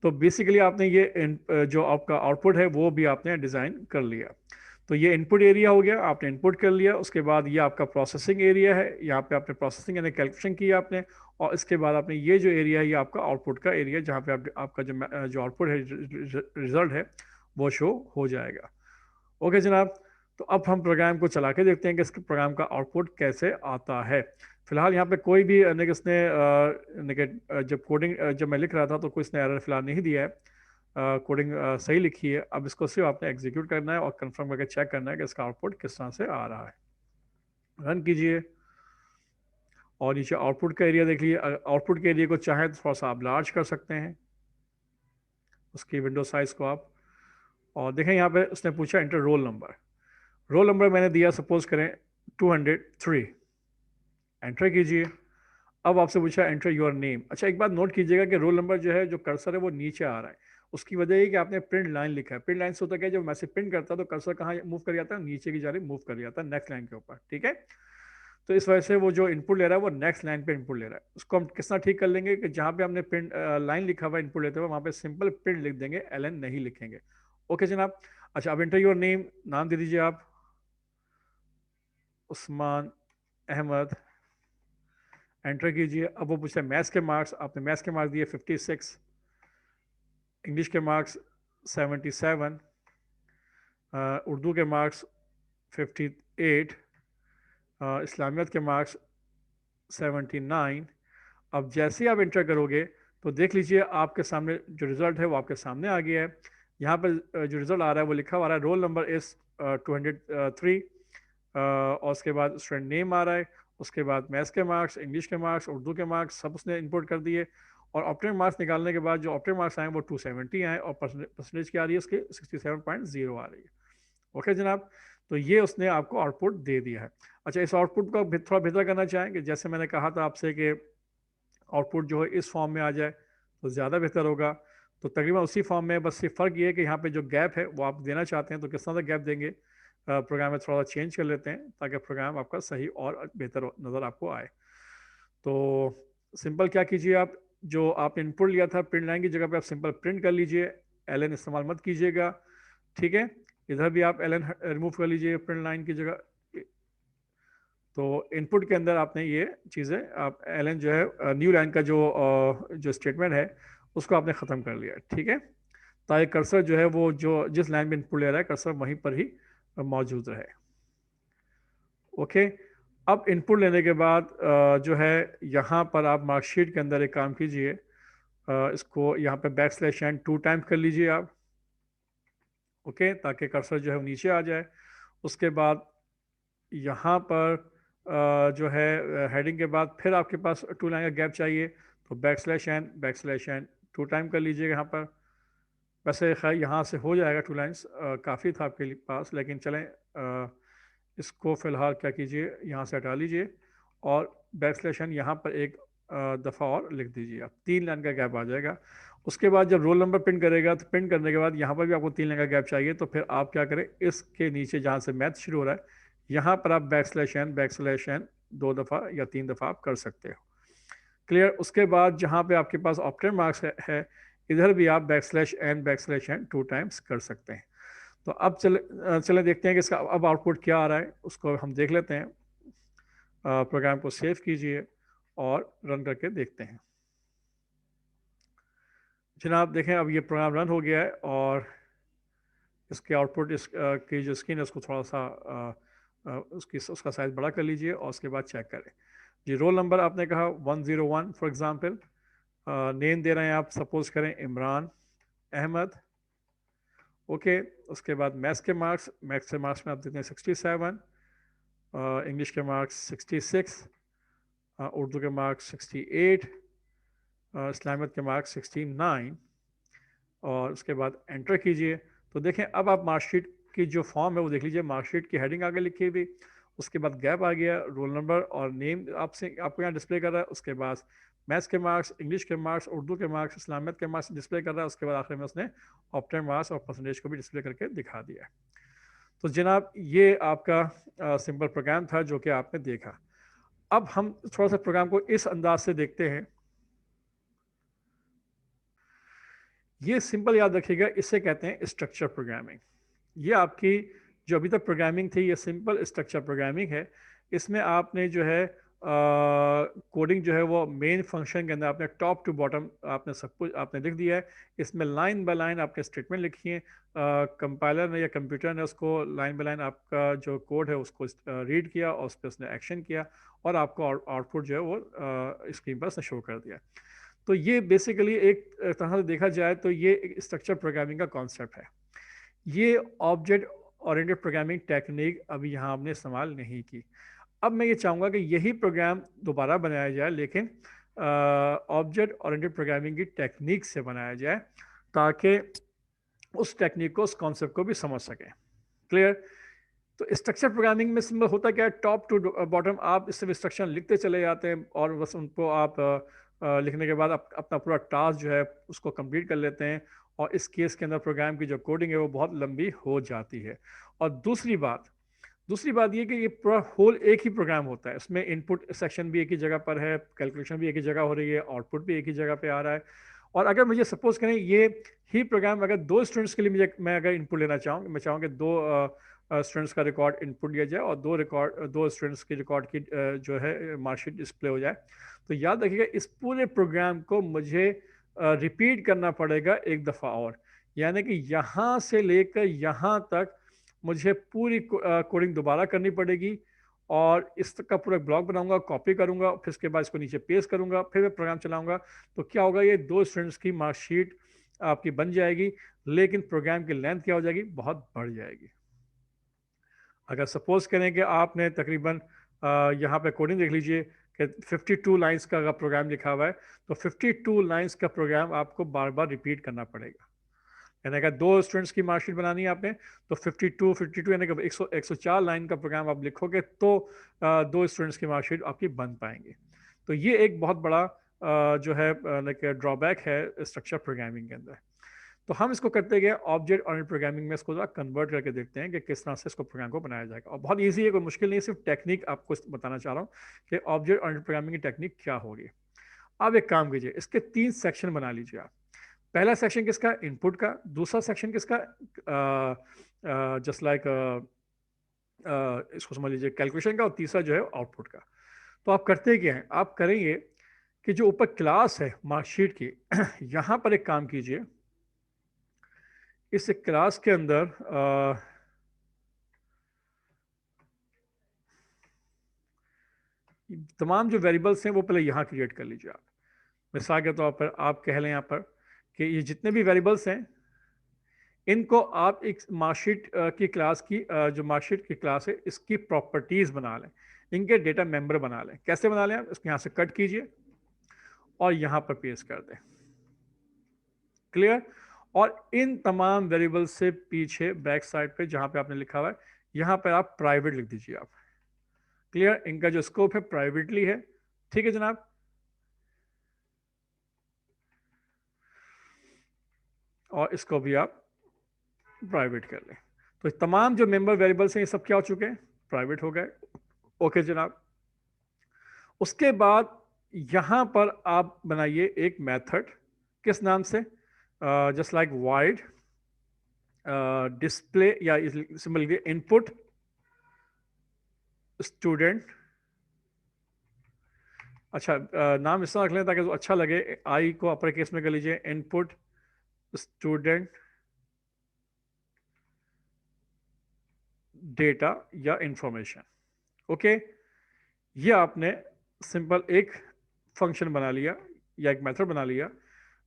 तो बेसिकली आपने ये जो आपका आउटपुट है वो भी आपने डिज़ाइन कर लिया। तो ये इनपुट एरिया हो गया, आपने इनपुट कर लिया। उसके बाद ये आपका प्रोसेसिंग एरिया है, यहाँ पे आपने प्रोसेसिंग यानी कैलकुलेशन किया आपने। और इसके बाद आपने ये जो एरिया है ये आपका आउटपुट का एरिया, जहाँ पे आपका जो आउटपुट है, रिजल्ट है, वो शो हो जाएगा। ओके जनाब, तो अब हम प्रोग्राम को चला के देखते हैं कि इसके प्रोग्राम का आउटपुट कैसे आता है। फिलहाल यहाँ पे कोई भी इसने जब कोडिंग जब मैं लिख रहा था तो कोई इसने एरर फिलहाल नहीं दिया है। कोडिंग सही लिखी है। अब इसको सिर्फ आपने एग्जीक्यूट करना है और कंफर्म करके चेक करना है कि इसका आउटपुट किस तरह से आ रहा है। रन कीजिए और नीचे आउटपुट का एरिया देख लीजिए। आउटपुट के एरिया को चाहे तो थोड़ा सा आप लार्ज कर सकते हैं, उसकी विंडो साइज को आप। और देखें यहाँ पे उसने पूछा inter roll number. Roll number मैंने दिया सपोज करें 203। एंटर कीजिए। अब आपसे पूछा एंटर योर नेम। अच्छा, एक बात नोट कीजिएगा कि रोल नंबर जो है, जो कर्सर है वो नीचे आ रहा है। उसकी वजह ये कि आपने प्रिंट लाइन लिखा है। प्रिंट लाइन से होता क्या है, जब मैसेज प्रिंट करता है तो कर्सर कहाँ मूव कर जाता है, नीचे की जाने मूव कर जाता है, नेक्स्ट लाइन के ऊपर। ठीक है, तो इस वजह से वो जो इनपुट ले रहा है वो नेक्स्ट लाइन पे इनपुट ले रहा है। उसको हम किस तरह ठीक कर लेंगे कि जहाँ पे हमने प्रिंट लाइन लिखा हुआ इनपुट लेते हुए वहाँ पे सिंपल प्रिंट लिख देंगे, LN नहीं लिखेंगे। ओके जनाब। अच्छा, अब एंटर योर नेम, नाम दे दीजिए आप उस्मान अहमद। एंटर कीजिए। अब वो पूछता है मैथ्स के मार्क्स। आपने मैथ्स के मार्क्स दिए 56, इंग्लिश के मार्क्स 77, उर्दू के मार्क्स 58, इस्लामियत के मार्क्स 79। अब जैसे ही आप इंटर करोगे तो देख लीजिए आपके सामने जो रिज़ल्ट है वो आपके सामने आ गया है। यहाँ पर जो रिज़ल्ट आ रहा है वो लिखा हुआ आ रहा है रोल नंबर इज़ 203, और उसके बाद स्टूडेंट नेम आ रहा है। उसके बाद मैथ्स के मार्क्स, इंग्लिश के मार्क्स, उर्दू के मार्क्स सब उसने इनपुट कर दिए। और ऑप्टिमल मार्क्स निकालने के बाद जो ऑप्टिमल मार्क्स आए वो 270 आए, और परसेंटेज क्या आ रही है उसकी 67.0 आ रही है। ओके जनाब, तो ये उसने आपको आउटपुट दे दिया है। अच्छा, इस आउटपुट को थोड़ा बेहतर करना चाहेंगे, जैसे मैंने कहा था आपसे कि आउटपुट जो है इस फॉर्म में आ जाए तो ज़्यादा बेहतर होगा। तो तकरीबन उसी फॉर्म में, बस सिर्फ फ़र्क ये है कि यहाँ पे जो गैप है वो आप देना चाहते हैं तो किस तरह का गैप देंगे। प्रोग्राम में थोड़ा चेंज कर लेते हैं ताकि प्रोग्राम आपका सही और बेहतर नज़र आपको आए। तो सिंपल क्या कीजिए, आप जो आपने इनपुट लिया था प्रिंट लाइन की जगह पे आप सिंपल प्रिंट कर लीजिए, LN इस्तेमाल मत कीजिएगा। ठीक है, इधर भी आप LN रिमूव कर लीजिए प्रिंट लाइन की जगह। तो इनपुट के अंदर आपने ये चीज़ें, आप LN जो है न्यू लाइन का जो स्टेटमेंट है उसको आपने ख़त्म कर लिया। ठीक है, ताकि कर्सर जो है वो जो जिस लाइन में इनपुट ले रहा है कर्सर वहीं पर ही मौजूद रहे। ओके, अब इनपुट लेने के बाद जो है यहाँ पर आप मार्कशीट के अंदर एक काम कीजिए, इसको यहाँ पे \n 2 टाइम कर लीजिए आप। ओके, ताकि कर्सर जो है वो नीचे आ जाए। उसके बाद यहाँ पर जो है हेडिंग के बाद फिर आपके पास 2 लाइन का गैप चाहिए, तो \n 2 टाइम कर लीजिएगा यहाँ पर। वैसे खैर यहाँ से हो जाएगा 2 लाइन्स, काफ़ी था आपके पास, लेकिन चलें इसको फ़िलहाल क्या कीजिए, यहाँ से हटा लीजिए और \n यहाँ पर एक दफ़ा और लिख दीजिए। आप 3 लाइन का गैप आ जाएगा। उसके बाद जब रोल नंबर प्रिंट करेगा तो प्रिंट करने के बाद यहाँ पर भी आपको 3 लाइन का गैप चाहिए, तो फिर आप क्या करें, इसके नीचे जहाँ से मैथ शुरू हो रहा है यहाँ पर आप \n 2 दफ़ा या 3 दफ़ा आप कर सकते हो। क्लियर। उसके बाद जहाँ पे आपके पास ऑप्टिमल मार्क्स है इधर भी आप \n 2 टाइम्स कर सकते हैं। तो अब चले देखते हैं कि इसका अब आउटपुट क्या आ रहा है, उसको हम देख लेते हैं। प्रोग्राम को सेव कीजिए और रन करके देखते हैं। जनाब देखें, अब ये प्रोग्राम रन हो गया है और इसके आउटपुट की जो स्क्रीन है उसको थोड़ा सा उसका साइज़ बड़ा कर लीजिए और उसके बाद चेक करें। जी, रोल नंबर आपने कहा 101 फॉर एग्ज़ाम्पल। नेम दे रहे हैं आप सपोज करें इमरान अहमद। ओके, उसके बाद मैथ्स के मार्क्स में आप देते हैं 67, इंग्लिश के मार्क्स 66, उर्दू के मार्क्स 68, इस्लामियत के मार्क्स 69, और उसके बाद एंटर कीजिए। तो देखें अब आप मार्कशीट की जो फॉर्म है वो देख लीजिए, मार्कशीट की हेडिंग आगे लिखी हुई, उसके बाद गैप आ गया, रोल नंबर और नेम आपको यहाँ डिस्प्ले कर रहा है। उसके बाद मैथ्स के मार्क्स, इंग्लिश के मार्क्स, उर्दू के मार्क्स, इस्लामियत के मार्क्स डिस्प्ले कर रहा है। उसके बाद आखिर में उसने ऑप्टिमल मार्क्स और परसेंटेज को भी डिस्प्ले करके दिखा दिया है। तो जनाब ये आपका सिंपल प्रोग्राम था जो कि आपने देखा। अब हम थोड़ा सा प्रोग्राम को इस अंदाज से देखते हैं। ये सिंपल याद रखिएगा, इसे कहते हैं स्ट्रक्चर प्रोग्रामिंग। ये आपकी जो अभी तक प्रोग्रामिंग थी ये सिंपल स्ट्रक्चर प्रोग्रामिंग है। इसमें आपने जो है कोडिंग जो है वो मेन फंक्शन के अंदर आपने टॉप टू बॉटम आपने सब कुछ आपने लिख दिया है। इसमें लाइन बाय लाइन आपने स्टेटमेंट लिखी है। कंपाइलर ने या कंप्यूटर ने उसको लाइन बाय लाइन आपका जो कोड है उसको रीड किया और उस पर उसने एक्शन किया और आपको आउटपुट जो है वो स्क्रीन पर उसने शो कर दिया। तो ये बेसिकली एक तरह से देखा जाए तो ये एक स्ट्रक्चर प्रोग्रामिंग का कॉन्सेप्ट है। ये ऑब्जेक्ट ओरिएंटेड प्रोग्रामिंग टेक्निक अभी यहाँ हमने इस्तेमाल नहीं की। अब मैं ये चाहूँगा कि यही प्रोग्राम दोबारा बनाया जाए, लेकिन ऑब्जेक्ट ओरिएंटेड प्रोग्रामिंग की टेक्निक से बनाया जाए ताकि उस टेक्निक को उस कॉन्सेप्ट को भी समझ सकें। क्लियर? तो स्ट्रक्चर प्रोग्रामिंग में सिंपल होता क्या है, टॉप टू बॉटम आप इससे इंस्ट्रक्शन लिखते चले जाते हैं और बस उनको आप लिखने के बाद अपना पूरा टास्क जो है उसको कंप्लीट कर लेते हैं। और इस केस के अंदर प्रोग्राम की जो कोडिंग है वो बहुत लंबी हो जाती है। और दूसरी बात ये कि ये पूरा होल एक ही प्रोग्राम होता है। इसमें इनपुट सेक्शन भी एक ही जगह पर है, कैलकुलेशन भी एक ही जगह हो रही है, आउटपुट भी एक ही जगह पे आ रहा है। और अगर मुझे सपोज करें ये ही प्रोग्राम अगर दो स्टूडेंट्स के लिए मैं अगर इनपुट लेना चाहूँ, मैं चाहूँ कि दो स्टूडेंट्स का रिकॉर्ड इनपुट लिया जाए और दो स्टूडेंट्स की रिकॉर्ड की जो है मार्कशीट डिस्प्ले हो जाए, तो याद रखिएगा इस पूरे प्रोग्राम को मुझे रिपीट करना पड़ेगा एक दफ़ा और। यानी कि यहाँ से लेकर यहाँ तक मुझे पूरी कोडिंग दोबारा करनी पड़ेगी और इसका पूरा ब्लॉक बनाऊंगा, कॉपी करूंगा, फिर इसके बाद इसको नीचे पेस्ट करूंगा, फिर मैं प्रोग्राम चलाऊंगा। तो क्या होगा, ये दो स्टूडेंट्स की मार्कशीट आपकी बन जाएगी, लेकिन प्रोग्राम की लेंथ क्या हो जाएगी, बहुत बढ़ जाएगी। अगर सपोज करें कि आपने तकरीबन यहाँ पे कोडिंग देख लीजिए कि 52 लाइंस का अगर प्रोग्राम लिखा हुआ है, तो 52 लाइंस का प्रोग्राम आपको बार बार रिपीट करना पड़ेगा। यानी अगर दो स्टूडेंट्स की मार्कशीट बनानी है आपने, तो 52 यानी कि 104 लाइन का प्रोग्राम आप लिखोगे तो दो स्टूडेंट्स की मार्कशीट आपकी बन पाएंगे। तो ये एक बहुत बड़ा जो है लाइक ड्रॉबैक है स्ट्रक्चर प्रोग्रामिंग के अंदर। तो हम इसको करते गए ऑब्जेक्ट ओरिएंटेड प्रोग्रामिंग में, इसको जरा कन्वर्ट करके देखते हैं कि किस तरह से इसको प्रोग्राम को बनाया जाएगा। और बहुत ईजी है, कोई मुश्किल नहीं है, सिर्फ टेक्निक आपको बताना चाह रहा हूँ कि ऑब्जेक्ट ओरिएंटेड प्रोग्रामिंग की टेक्निक क्या होगी। आप एक काम कीजिए, इसके 3 सेक्शन बना लीजिए आप। पहला सेक्शन किसका, इनपुट का। दूसरा सेक्शन किसका, जस्ट लाइक इसको समझ लीजिए कैलकुलेशन का। और तीसरा जो है आउटपुट का। तो आप करते क्या हैं, आप करेंगे कि जो ऊपर क्लास है मार्कशीट की यहाँ पर एक काम कीजिए, इस क्लास के अंदर तमाम जो वेरिएबल्स हैं वो पहले यहाँ क्रिएट कर लीजिए आप। मिसाल के तौर पर आप कह लें यहाँ पर कि ये जितने भी वेरिएबल्स हैं इनको आप एक मार्कशीट की क्लास की जो मार्कशीट की क्लास है इसकी प्रॉपर्टीज बना लें, इनके डेटा मेंबर बना लें। कैसे बना लें आप, इसको यहाँ से कट कीजिए और यहाँ पर पेस्ट कर दें। क्लियर? और इन तमाम वेरिएबल से पीछे बैक साइड पे जहाँ पे आपने लिखा हुआ है यहाँ पर आप प्राइवेट लिख दीजिए आप। क्लियर? इनका जो स्कोप है प्राइवेटली है। ठीक है जनाब? और इसको भी आप प्राइवेट कर लें। तो तमाम जो मेंबर वेरिएबल्स हैं ये सब क्या हो चुके हैं, प्राइवेट हो गए। ओके जनाब। उसके बाद यहां पर आप बनाइए एक मेथड, किस नाम से, जस्ट लाइक वाइड डिस्प्ले, या सिंपल इनपुट स्टूडेंट। अच्छा नाम इस तरह रख लें ताकि तो अच्छा लगे, आई को अपर केस में कर लीजिए, इनपुट स्टूडेंट डेटा या इंफॉर्मेशन। ओके, ये आपने सिंपल एक फंक्शन बना लिया या एक मेथड बना लिया।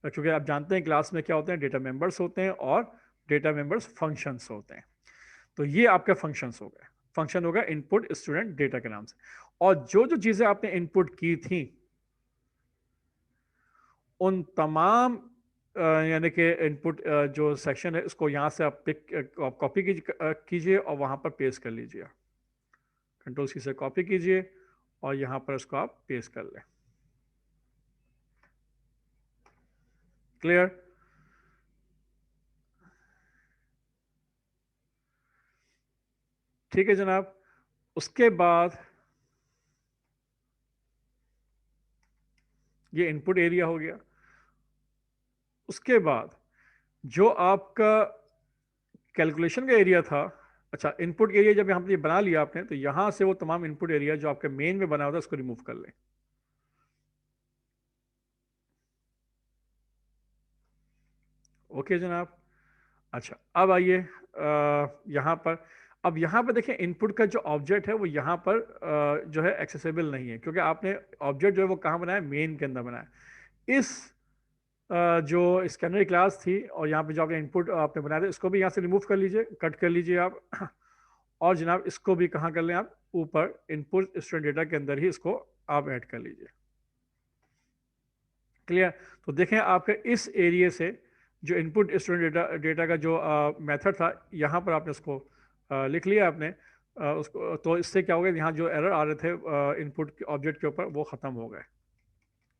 क्योंकि आप जानते हैं क्लास में क्या होते हैं, डेटा मेंबर्स होते हैं और डेटा मेंबर्स फंक्शंस होते हैं। तो ये आपके फंक्शंस हो गए। फंक्शन होगा इनपुट स्टूडेंट डेटा के नाम से। और जो जो चीजें आपने इनपुट की थी उन तमाम यानी कि इनपुट जो सेक्शन है उसको यहाँ से आप पिक कॉपी कीजिए और वहाँ पर पेस्ट कर लीजिए। कंट्रोल सी से कॉपी कीजिए और यहाँ पर इसको आप पेस्ट कर लें। क्लियर? ठीक है जनाब। उसके बाद ये इनपुट एरिया हो गया। उसके बाद जो आपका कैलकुलेशन का एरिया था, अच्छा इनपुट एरिया जब यहाँ पे ये बना लिया आपने, तो यहां से वो तमाम इनपुट एरिया जो आपके मेन में बना होता है उसको रिमूव कर लें। ओके जनाब। अच्छा अब आइए यहाँ पर। अब यहाँ पर देखें इनपुट का जो ऑब्जेक्ट है वो यहाँ पर जो है एक्सेसिबल नहीं है, क्योंकि आपने ऑब्जेक्ट जो है वो कहाँ बनाया, मेन के अंदर बनाया। इस जो स्कैनरी क्लास थी और यहाँ पे जो आपने इनपुट आपने बनाया था, इसको भी यहाँ से रिमूव कर लीजिए, कट कर लीजिए आप। और जनाब इसको भी कहाँ कर लें आप, ऊपर इनपुट स्टूडेंट डेटा के अंदर ही इसको आप ऐड कर लीजिए। क्लियर। तो देखें आपके इस एरिया से जो इनपुट स्टूडेंट डेटा डेटा का जो मेथड था, यहाँ पर आपने उसको लिख लिया आपने उसको। तो इससे क्या हो गया, यहाँ जो एरर आ रहे थे इनपुट ऑब्जेक्ट के ऊपर वो ख़त्म हो गए।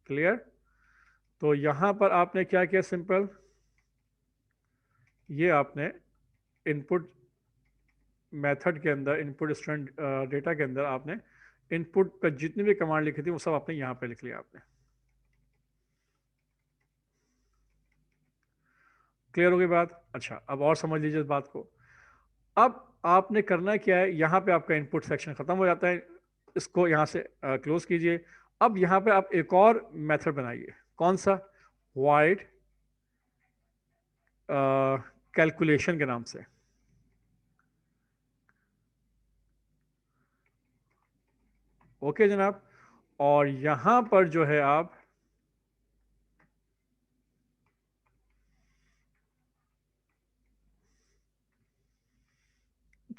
क्लियर। तो यहाँ पर आपने क्या किया, सिंपल ये आपने इनपुट मेथड के अंदर, इनपुट स्टूडेंट डेटा के अंदर आपने इनपुट पर जितनी भी कमांड लिखी थी वो सब आपने यहाँ पे लिख लिया आपने। क्लियर हो गई बात। अच्छा अब और समझ लीजिए इस बात को। अब आपने करना क्या है, यहाँ पे आपका इनपुट सेक्शन खत्म हो जाता है, इसको यहाँ से क्लोज कीजिए। अब यहाँ पे आप एक और मेथड बनाइए। कौन सा, वाइड कैलकुलेशन के नाम से। ओके जनाब। और यहाँ पर जो है आप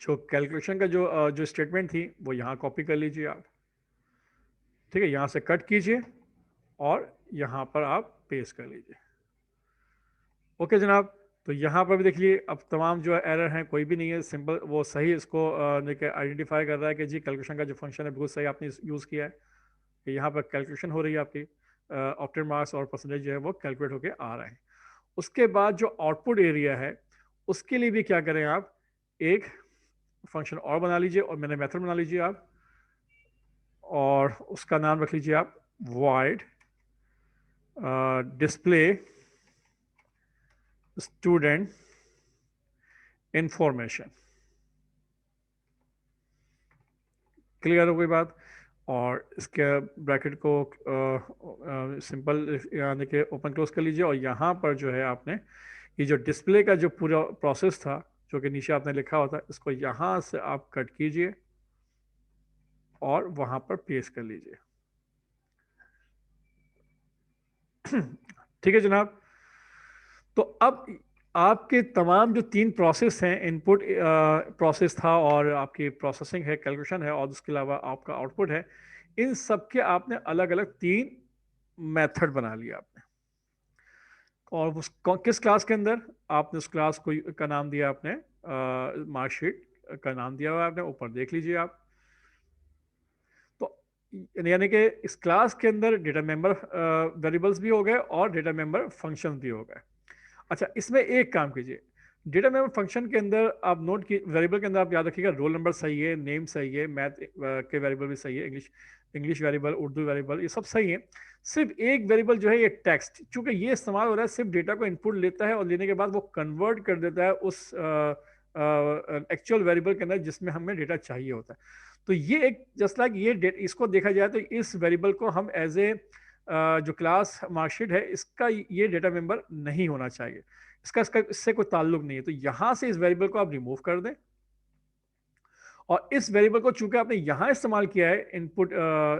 जो कैलकुलेशन का जो स्टेटमेंट थी वो यहाँ कॉपी कर लीजिए आप। ठीक है, यहाँ से कट कीजिए और यहाँ पर आप पेस्ट कर लीजिए। ओके जनाब। तो यहाँ पर भी देख लीजिए, अब तमाम जो एरर हैं कोई भी नहीं है, सिंपल वो सही इसको देखिए आइडेंटिफाई कर रहा है कि जी कैलकुलेशन का जो फंक्शन है बिल्कुल सही आपने यूज़ किया है, कि यहाँ पर कैलकुलेशन हो रही है आपकी, ऑप्टेड मार्क्स और परसेंटेज जो है वो कैलकुलेट होकर आ रहे हैं। उसके बाद जो आउटपुट एरिया है उसके लिए भी क्या करें आप, एक फंक्शन और बना लीजिए और मैंने मेथड बना लीजिए आप, और उसका नाम रख लीजिए आप void display student information. Clear हो गई बात। और इसके ब्रैकेट को सिंपल यानी कि ओपन क्लोज कर लीजिए, और यहाँ पर जो है आपने ये जो डिस्प्ले का जो पूरा प्रोसेस था जो कि नीचे आपने लिखा होता, इसको यहाँ से आप कट कीजिए और वहाँ पर पेस्ट कर लीजिए। ठीक है जनाब। तो अब आपके तमाम जो तीन प्रोसेस हैं, इनपुट प्रोसेस था और आपकी प्रोसेसिंग है, कैलकुलेशन है, और उसके अलावा आपका आउटपुट है, इन सब के आपने अलग अलग तीन मेथड बना लिया आपने। और उस किस क्लास के अंदर, आपने उस क्लास को का नाम दिया आपने, मार्कशीट का नाम दिया हुआ है आपने, ऊपर देख लीजिए आप। तो यानी कि इस क्लास के अंदर डेटा मेंबर वेरिएबल्स भी हो गए और डेटा मेंबर फंक्शंस भी हो गए। अच्छा इसमें एक काम कीजिए, डेटा मेमोरी फंक्शन के अंदर आप नोट की वेरिएबल के अंदर आप याद रखिएगा रोल नंबर सही है, नेम सही है, मैथ के वेरिएबल भी सही है, English English variable, Urdu variable, ये सब सही है। सिर्फ एक वेरिएबल जो है ये टेक्स्ट, चूंकि ये इस्तेमाल हो रहा है, सिर्फ डेटा को इनपुट लेता है और लेने के बाद वो कन्वर्ट कर देता है उस एक्चुअल वेरिएबल के अंदर जिसमें हमें डेटा चाहिए होता है। तो ये एक जस्ट लाइक ये इसको देखा जाए तो इस वेरिएबल को हम एज ए जो क्लास मार्कशीट है इसका ये डेटा मेंबर नहीं होना चाहिए, इसका इसका इससे कोई ताल्लुक नहीं है। तो यहां से इस वेरिएबल को आप रिमूव कर दें, और इस वेरिएबल को चूंकि आपने यहां इस्तेमाल किया है इनपुट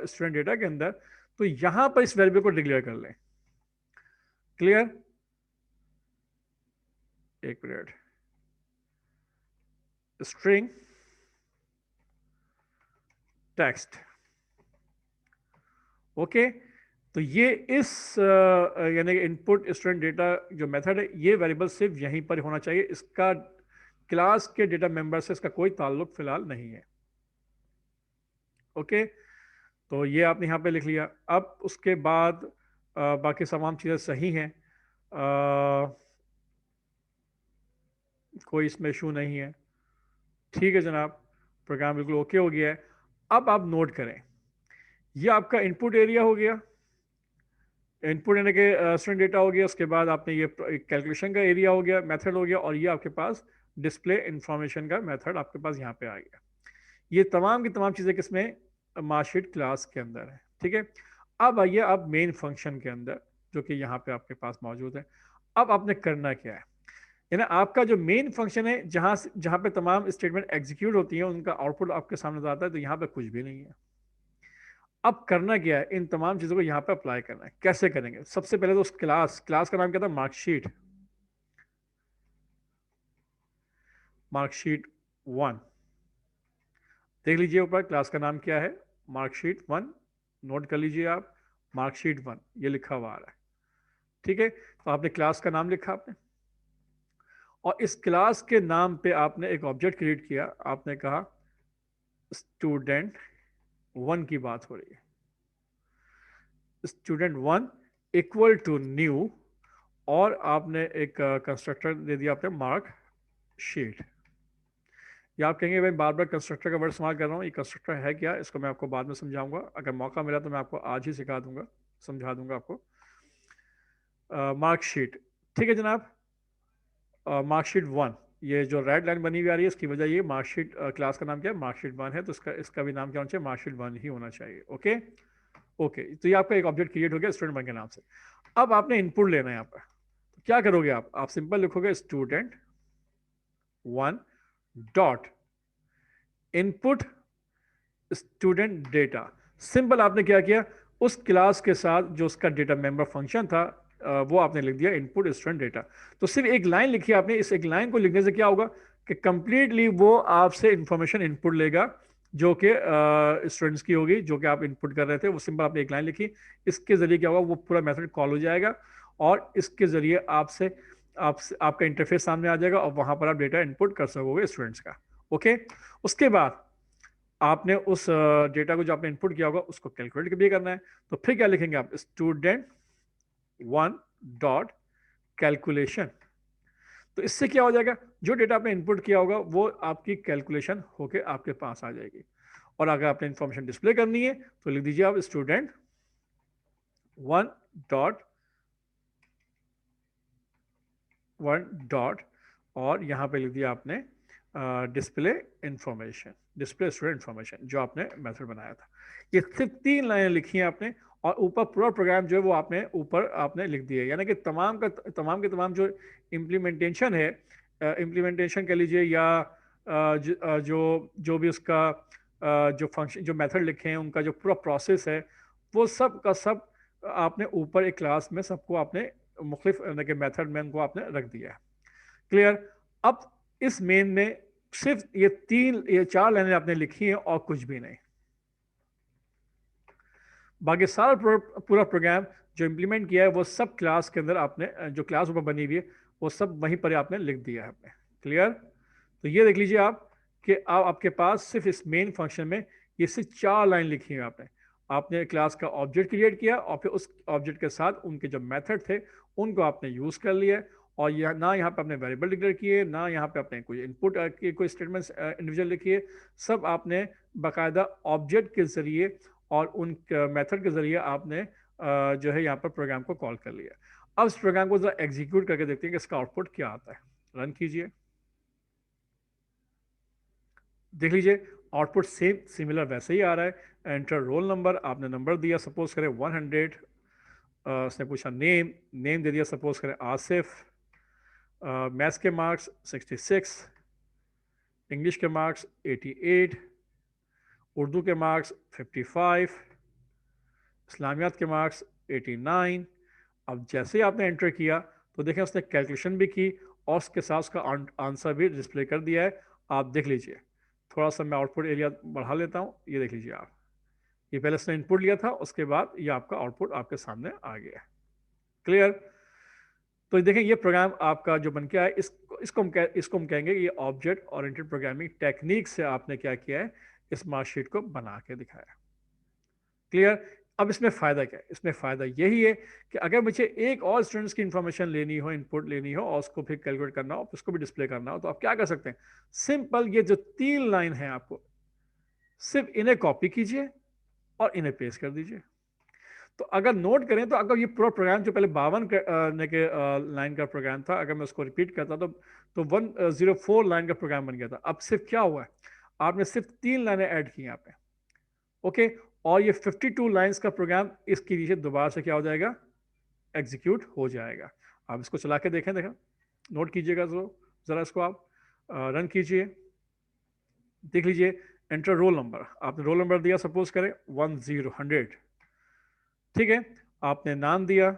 स्टूडेंट डेटा के अंदर, तो यहां पर इस वेरिएबल को डिक्लेयर कर लें। क्लियर। एक मिनट, स्ट्रिंग टेक्स्ट। ओके। तो ये इस यानी कि इनपुट स्टूडेंट डेटा जो मेथड है, ये वेरिएबल सिर्फ यहीं पर होना चाहिए, इसका क्लास के डेटा मेंबर से इसका कोई ताल्लुक फिलहाल नहीं है। ओके। तो ये आपने यहाँ पे लिख लिया। अब उसके बाद बाकी तमाम चीज़ें सही हैं, कोई इसमें इशू नहीं है। ठीक है जनाब। प्रोग्राम बिल्कुल ओके हो गया है। अब आप नोट करें, ये आपका इनपुट एरिया हो गया, इनपुट यानी कि स्टूडेंट डेटा हो गया, उसके बाद आपने ये कैलकुलेशन का एरिया हो गया, मेथड हो गया, और ये आपके पास डिस्प्ले इंफॉर्मेशन का मेथड आपके पास यहाँ पे आ गया। ये तमाम की तमाम चीज़ें किसमें, मार्कशीट क्लास के अंदर है। ठीक है, अब आइए आप मेन फंक्शन के अंदर, जो कि यहाँ पे आपके पास मौजूद है। अब आपने करना क्या है, यानी आपका जो मेन फंक्शन है, जहाँ पे तमाम स्टेटमेंट एग्जीक्यूट होती हैं, उनका आउटपुट आपके सामने आता है, तो यहाँ पे कुछ भी नहीं है। अब करना क्या है, इन तमाम चीज़ों को यहाँ पे अप्लाई करना है। कैसे करेंगे, सबसे पहले तो उस क्लास का नाम क्या था, मार्कशीट, मार्कशीट 1। देख लीजिए ऊपर क्लास का नाम क्या है, मार्कशीट 1। नोट कर लीजिए आप, मार्कशीट 1 ये लिखा हुआ आ रहा है। ठीक है, तो आपने क्लास का नाम लिखा आपने, और इस क्लास के नाम पे आपने एक ऑब्जेक्ट क्रिएट किया। आपने कहा स्टूडेंट 1 की बात हो रही है, स्टूडेंट 1 इक्वल टू न्यू, और आपने एक कंस्ट्रक्टर दे दिया आपने, मार्क शीट। या आप कहेंगे भाई बार बार कंस्ट्रक्टर का वर्ड इस्तेमाल कर रहा हूँ, ये कंस्ट्रक्टर है क्या, इसको मैं आपको बाद में समझाऊंगा। अगर मौका मिला तो मैं आपको आज ही सिखा दूंगा, समझा दूंगा आपको। मार्कशीट, ठीक है जनाब, मार्कशीट 1, ये जो रेड लाइन बनी हुई आ रही है, इसकी वजह ये मार्कशीट क्लास का नाम क्या है, मार्कशीट 1 है, तो इसका भी नाम क्या होना चाहिए, मार्कशीट 1 ही होना चाहिए। ओके ओके, तो ये आपका एक ऑब्जेक्ट क्रिएट हो गया स्टूडेंट 1 के नाम से। अब आपने इनपुट लेना है यहाँ पर, तो क्या करोगे आप सिंपल लिखोगे student 1 dot input student data. Simple आपने क्या किया, उस क्लास के साथ जो उसका डेटा मेंबर फंक्शन था, वो आपने लिख दिया इनपुट स्टूडेंट डेटा। तो सिर्फ एक लाइन लिखी आपने, इस एक लाइन को लिखने से क्या होगा कि कंप्लीटली वो आपसे इंफॉर्मेशन इनपुट लेगा, जो कि स्टूडेंट्स की होगी, जो कि आप इनपुट कर रहे थे। वो सिंपल आपने एक लाइन लिखी, इसके जरिए क्या होगा, वो पूरा मेथड कॉल हो जाएगा, और इसके जरिए आपसे आपका इंटरफेस सामने आ जाएगा, और वहां पर आप डेटा इनपुट कर सकोगे स्टूडेंट्स का। ओके, उसके बाद आपने उस डेटा को जो आपने इनपुट किया होगा उसको कैलकुलेट भी करना है। तो फिर क्या लिखेंगे आप, स्टूडेंट 1 डॉट कैलकुलेशन। तो इससे क्या हो जाएगा, जो डेटा आपने इनपुट किया होगा वो आपकी कैलकुलेशन होके आपके पास आ जाएगी। और अगर आपने इंफॉर्मेशन डिस्प्ले करनी है तो लिख दीजिए आप स्टूडेंट 1 डॉट और यहाँ पे लिख दिया आपने display information, display student information, जो आपने मेथड बनाया था। ये सिर्फ 3 लाइनें लिखी हैं आपने, और ऊपर पूरा प्रोग्राम जो है वो आपने ऊपर आपने लिख दिया है। यानी कि तमाम के तमाम जो इम्प्लीमेंटेशन है, इम्प्लीमेंटेशन कह लीजिए, या जो जो भी उसका जो फंक्शन, जो मेथड लिखे हैं, उनका जो पूरा प्रोसेस है, वो सब का सब आपने ऊपर एक क्लास में सबको आपने मुख्तलिफ मेथड में उनको आपने रख दिया है। क्लियर। अब इस मेन में सिर्फ ये 4 लाइनें आपने लिखी हैं और कुछ भी नहीं। बाकी सारा पूरा प्रोग्राम जो इंप्लीमेंट किया है वो सब क्लास के अंदर आपने, जो क्लास ऊपर बनी हुई है वो सब वहीं पर आपने लिख दिया है आपने। क्लियर। तो ये देख लीजिए आप कि आपके पास सिर्फ इस मेन फंक्शन में ये सिर्फ 4 लाइन लिखी है आपने। आपने क्लास का ऑब्जेक्ट क्रिएट किया, और फिर उस ऑब्जेक्ट के साथ उनके जो मेथड थे उनको आपने यूज कर लिया, और ना यहाँ पे आपने वेरिएबल डिक्लेयर किए, ना यहाँ पे आपने कोई इनपुट की कोई स्टेटमेंट्स इंडिविजुअल लिखी, सब आपने बाकायदा ऑब्जेक्ट के जरिए और उन मेथड के जरिए आपने जो है यहाँ पर प्रोग्राम को कॉल कर लिया। अब इस प्रोग्राम को जरा एग्जीक्यूट करके देखते हैं कि इसका आउटपुट क्या आता है। रन कीजिए, देख लीजिए आउटपुट सेम सिमिलर वैसे ही आ रहा है। एंटर रोल नंबर, आपने नंबर दिया, सपोज करें 100। उसने पूछा नेम, नेम दे दिया, सपोज करें आसिफ। मैथ्स के मार्क्स 66, इंग्लिश के मार्क्स 88, उर्दू के मार्क्स 55, इस्लामियात के मार्क्स 89। अब जैसे ही आपने एंटर किया तो देखें उसने कैलकुलेशन भी की, और उसके साथ उसका आंसर भी डिस्प्ले कर दिया है। आप देख लीजिए, थोड़ा सा मैं आउटपुट एरिया बढ़ा लेता हूँ, ये देख लीजिए आप, ये पहले उसने इनपुट लिया था, उसके बाद ये आपका आउटपुट आपके सामने आ गया। क्लियर। तो देखें ये प्रोग्राम आपका जो बन के आया, इसको हम कहेंगे ये ऑब्जेक्ट ओरिएंटेड प्रोग्रामिंग टेक्निक से आपने क्या किया है, इस मार्कशीट को बना के दिखाया। क्लियर। अब इसमें फ़ायदा क्या है, इसमें फ़ायदा यही है कि अगर मुझे एक और स्टूडेंट्स की इंफॉर्मेशन लेनी हो, इनपुट लेनी हो, और उसको फिर कैलकुलेट करना हो, उसको भी डिस्प्ले करना हो, तो आप क्या कर सकते हैं, सिंपल ये जो 3 लाइन है आपको सिर्फ इन्हें कॉपी कीजिए और इन्हें पेस्ट कर दीजिए। तो अगर नोट करें तो अगर ये पूरा प्रोग्राम जो पहले 52 लाइन का प्रोग्राम था, अगर मैं उसको रिपीट करता तो 104 लाइन का प्रोग्राम बन गया था। अब सिर्फ क्या हुआ है, आपने सिर्फ 3 लाइनें ऐड की यहाँ पे, ओके, और ये 52 लाइंस का प्रोग्राम इसके नीचे दोबारा से क्या हो जाएगा, एग्जीक्यूट हो जाएगा। आप इसको चला के देखें, देखा, नोट कीजिएगा जरा इसको आप रन कीजिए, देख लीजिए। एंटर रोल नंबर, आपने रोल नंबर दिया सपोज करें 100, ठीक है। आपने नाम दिया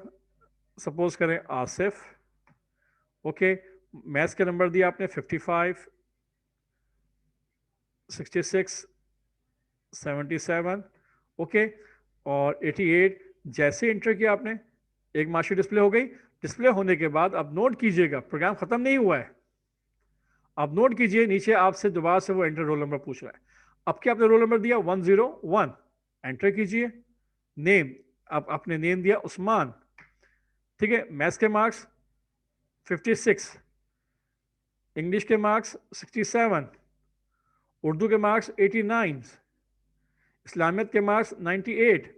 सपोज करें आसिफ, ओके। मैथ्स के नंबर दिया आपने 55, 66, 77, ओके, और 88। जैसे इंटर किया आपने, एक मार्कशीट डिस्प्ले हो गई। डिस्प्ले होने के बाद अब नोट कीजिएगा, प्रोग्राम खत्म नहीं हुआ है। अब नोट कीजिए नीचे आपसे दोबारा से वो एंटर रोल नंबर पूछ रहा है। अब क्या आपने रोल नंबर दिया 101, एंटर कीजिए। नेम, अब आपने नेम दिया उस्मान, ठीक है। मैथ्स के मार्क्स 56, इंग्लिश के मार्क्स 67, उर्दू के मार्क्स 89, इस्लामियत के मार्क्स 98।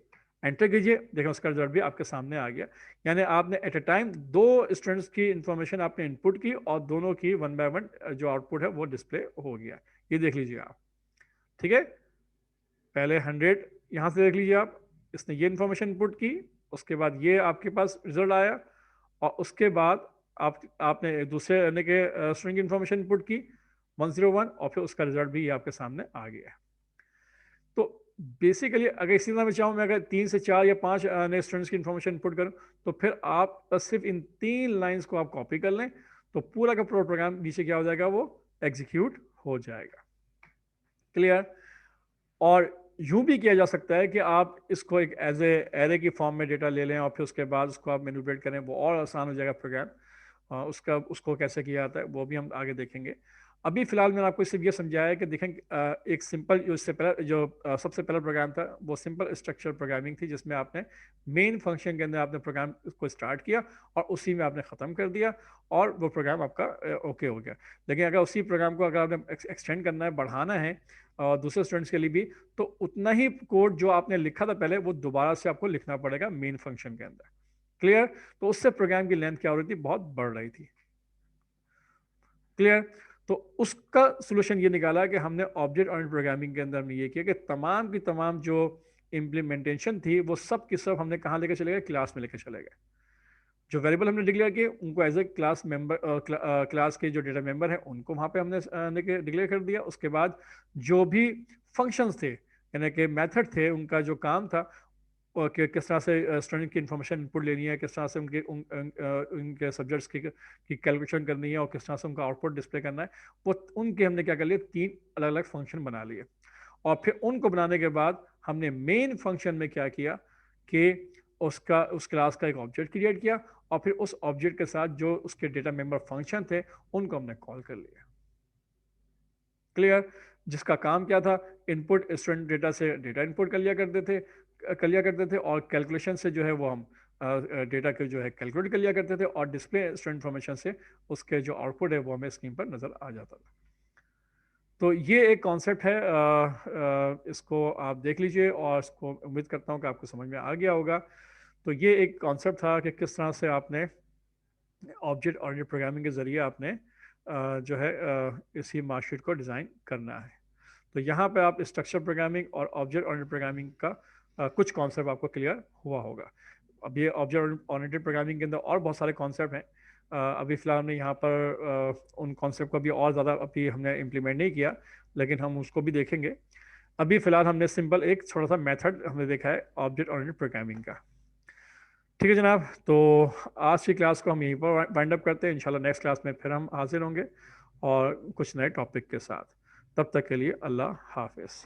एंटर कीजिए, देखें उसका रिजल्ट भी आपके सामने आ गया। यानी आपने एट ए टाइम 2 स्टूडेंट्स की इंफॉर्मेशन आपने इनपुट की और दोनों की 1 बाय 1 जो आउटपुट है वो डिस्प्ले हो गया। ये देख लीजिए आप, ठीक है। पहले 100 यहाँ से देख लीजिए आप, इसने ये इंफॉर्मेशन इनपुट की, उसके बाद ये आपके पास रिजल्ट आया, और उसके बाद आपने दूसरे यानी कि स्ट्रिंग इंफॉर्मेशन इनपुट की 101, और फिर उसका रिजल्ट भी ये आपके सामने आ गया। तो बेसिकली अगर इसी तरह मैं चाहूँ, मैं अगर 3 से 4 या 5 नए स्टूडेंट्स की इंफॉर्मेशन इनपुट करूँ, तो फिर आप बस सिर्फ इन 3 लाइंस को आप कॉपी कर लें, तो पूरा का पूरा प्रोग्राम नीचे क्या हो जाएगा, वो एग्जीक्यूट हो जाएगा। क्लियर। और यूं भी किया जा सकता है कि आप इसको एक एज ए एरे की फॉर्म में डेटा ले लें और फिर उसके बाद उसको आप मैनिपुलेट करें, वो और आसान हो जाएगा प्रोग्राम। उसको कैसे किया जाता है वो भी हम आगे देखेंगे। अभी फिलहाल मैंने आपको सिर्फ ये समझाया कि देखें, एक सिंपल जो इससे पहले जो सबसे पहला प्रोग्राम था वो सिंपल स्ट्रक्चर प्रोग्रामिंग थी, जिसमें आपने मेन फंक्शन के अंदर आपने प्रोग्राम को स्टार्ट किया और उसी में आपने ख़त्म कर दिया और वो प्रोग्राम आपका ओके हो गया। लेकिन अगर उसी प्रोग्राम को अगर आपने एक्सटेंड करना है, बढ़ाना है और दूसरे स्टूडेंट्स के लिए भी, तो उतना ही कोड जो आपने लिखा था पहले वो दोबारा से आपको लिखना पड़ेगा मेन फंक्शन के अंदर। क्लियर। तो उससे प्रोग्राम की लेंथ क्या हो रही थी, बहुत बढ़ रही थी। क्लियर। तो उसका सोल्यूशन ये निकाला कि हमने ऑब्जेक्ट ओरिएंटेड प्रोग्रामिंग के अंदर हमने ये किया कि तमाम की तमाम जो इम्प्लीमेंटेशन थी वो सब की सब हमने कहाँ लेके चले गए, क्लास में लेके चले गए। जो वेरिएबल हमने डिक्लेयर किए उनको as a class member, class के जो डेटा मेंबर हैं उनको वहाँ पे हमने डिक्लेयर कर दिया। उसके बाद जो भी फंक्शंस थे यानी कि मेथड थे, उनका जो काम था और कि किस तरह से स्टूडेंट की इन्फॉर्मेशन इनपुट लेनी है, किस तरह से उनके सब्जेक्ट्स की कैलकुलेशन करनी है और किस तरह से उनका आउटपुट डिस्प्ले करना है, वो उनके हमने क्या कर लिए, 3 अलग अलग फंक्शन बना लिए। और फिर उनको बनाने के बाद हमने मेन फंक्शन में क्या किया कि उस क्लास का एक ऑब्जेक्ट क्रिएट किया और फिर उस ऑब्जेक्ट के साथ जो उसके डेटा मेंबर फंक्शन थे उनको हमने कॉल कर लिया। क्लियर। जिसका काम क्या था, इनपुट स्टूडेंट डेटा से डेटा इनपुट कर लिया करते थे और कैलकुलेशन से जो है वो हम डेटा के जो है कैलकुलेट कर लिया करते थे और डिस्प्ले स्टूडेंट इन्फॉर्मेशन से उसके जो आउटपुट है वो हमें स्क्रीन पर नज़र आ जाता था। तो ये एक कॉन्सेप्ट है, इसको आप देख लीजिए और इसको उम्मीद करता हूँ कि आपको समझ में आ गया होगा। तो ये एक कॉन्सेप्ट था कि किस तरह से आपने ऑब्जेक्ट ओरिएंटेड प्रोग्रामिंग के ज़रिए आपने जो है इसी मार्कशीट को डिज़ाइन करना है। तो यहाँ पे आप स्ट्रक्चर प्रोग्रामिंग और ऑब्जेक्ट ओरिएंटेड प्रोग्रामिंग का कुछ कॉन्सेप्ट आपको क्लियर हुआ होगा। अब ये ऑब्जेक्ट ओरिएंटेड प्रोग्रामिंग के अंदर और बहुत सारे कॉन्सेप्ट हैं। अभी फ़िलहाल हमने यहाँ पर उन कॉन्सेप्ट को भी और ज़्यादा अभी हमने इम्प्लीमेंट नहीं किया, लेकिन हम उसको भी देखेंगे। अभी फ़िलहाल हमने सिंपल एक छोटा सा मेथड हमने देखा है ऑब्जेक्ट ओरिएंटेड प्रोग्रामिंग का। ठीक है जनाब, तो आज की क्लास को हम यहीं पर वाइंड अप करते हैं। इंशाल्लाह नेक्स्ट क्लास में फिर हम हाजिर होंगे और कुछ नए टॉपिक के साथ। तब तक के लिए अल्लाह हाफिज़।